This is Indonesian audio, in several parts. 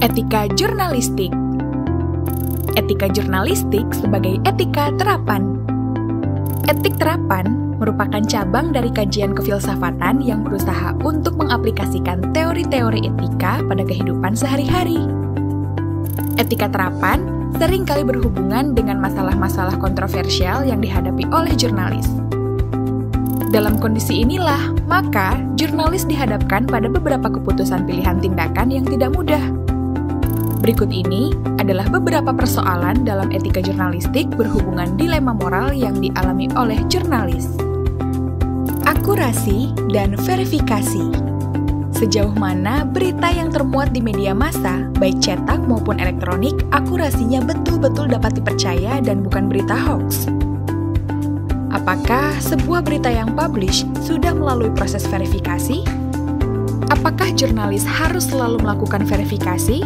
Etika jurnalistik. Etika jurnalistik sebagai etika terapan. Etik terapan merupakan cabang dari kajian kefilsafatan yang berusaha untuk mengaplikasikan teori-teori etika pada kehidupan sehari-hari. Etika terapan seringkali berhubungan dengan masalah-masalah kontroversial yang dihadapi oleh jurnalis. Dalam kondisi inilah, maka jurnalis dihadapkan pada beberapa keputusan pilihan tindakan yang tidak mudah. Berikut ini adalah beberapa persoalan dalam etika jurnalistik berhubungan dilema moral yang dialami oleh jurnalis. Akurasi dan verifikasi. Sejauh mana berita yang termuat di media massa, baik cetak maupun elektronik, akurasinya betul-betul dapat dipercaya dan bukan berita hoax? Apakah sebuah berita yang publish sudah melalui proses verifikasi? Apakah jurnalis harus selalu melakukan verifikasi?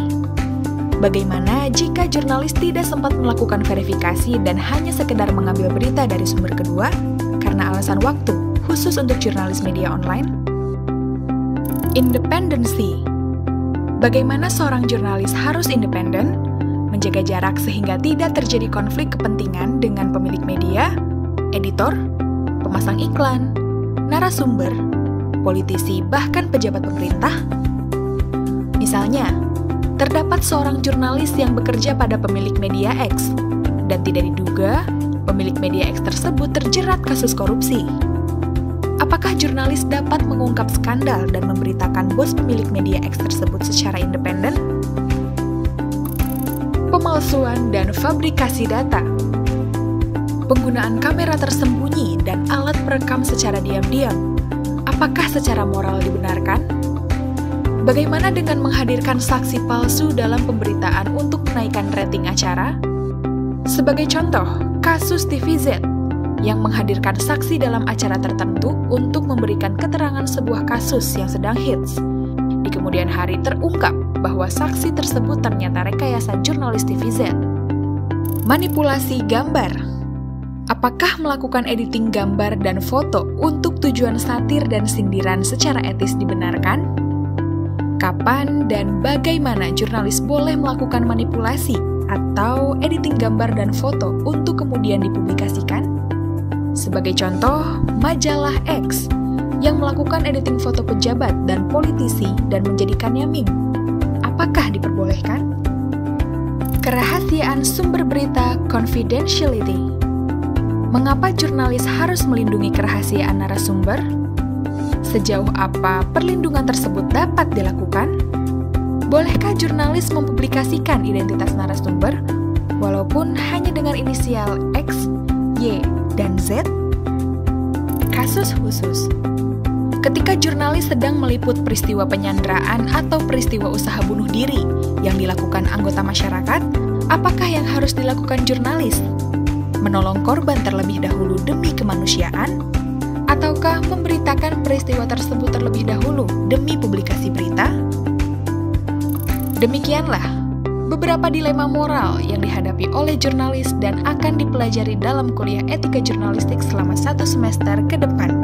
Bagaimana jika jurnalis tidak sempat melakukan verifikasi dan hanya sekedar mengambil berita dari sumber kedua karena alasan waktu, khusus untuk jurnalis media online? Independensi. Bagaimana seorang jurnalis harus independen, menjaga jarak sehingga tidak terjadi konflik kepentingan dengan pemilik media, editor, pemasang iklan, narasumber, politisi, bahkan pejabat pemerintah? Misalnya, terdapat seorang jurnalis yang bekerja pada pemilik media X, dan tidak diduga pemilik media X tersebut terjerat kasus korupsi. Apakah jurnalis dapat mengungkap skandal dan memberitakan bos pemilik media X tersebut secara independen? Pemalsuan dan fabrikasi data. Penggunaan kamera tersembunyi dan alat perekam secara diam-diam. Apakah secara moral dibenarkan? Bagaimana dengan menghadirkan saksi palsu dalam pemberitaan untuk menaikkan rating acara? Sebagai contoh, kasus TVZ yang menghadirkan saksi dalam acara tertentu untuk memberikan keterangan sebuah kasus yang sedang hits. Di kemudian hari terungkap bahwa saksi tersebut ternyata rekayasa jurnalis TVZ. Manipulasi gambar. Apakah melakukan editing gambar dan foto untuk tujuan satir dan sindiran secara etis dibenarkan? Kapan dan bagaimana jurnalis boleh melakukan manipulasi atau editing gambar dan foto untuk kemudian dipublikasikan? Sebagai contoh, majalah X yang melakukan editing foto pejabat dan politisi dan menjadikannya meme. Apakah diperbolehkan? Kerahasiaan sumber berita confidentiality. Mengapa jurnalis harus melindungi kerahasiaan narasumber? Sejauh apa perlindungan tersebut dapat dilakukan? Bolehkah jurnalis mempublikasikan identitas narasumber, walaupun hanya dengan inisial X, Y, dan Z? Kasus khusus. Ketika jurnalis sedang meliput peristiwa penyanderaan atau peristiwa usaha bunuh diri yang dilakukan anggota masyarakat, apakah yang harus dilakukan jurnalis? Menolong korban terlebih dahulu demi kemanusiaan? Ataukah memberitakan peristiwa tersebut terlebih dahulu demi publikasi berita? Demikianlah beberapa dilema moral yang dihadapi oleh jurnalis dan akan dipelajari dalam kuliah etika jurnalistik selama 1 semester ke depan.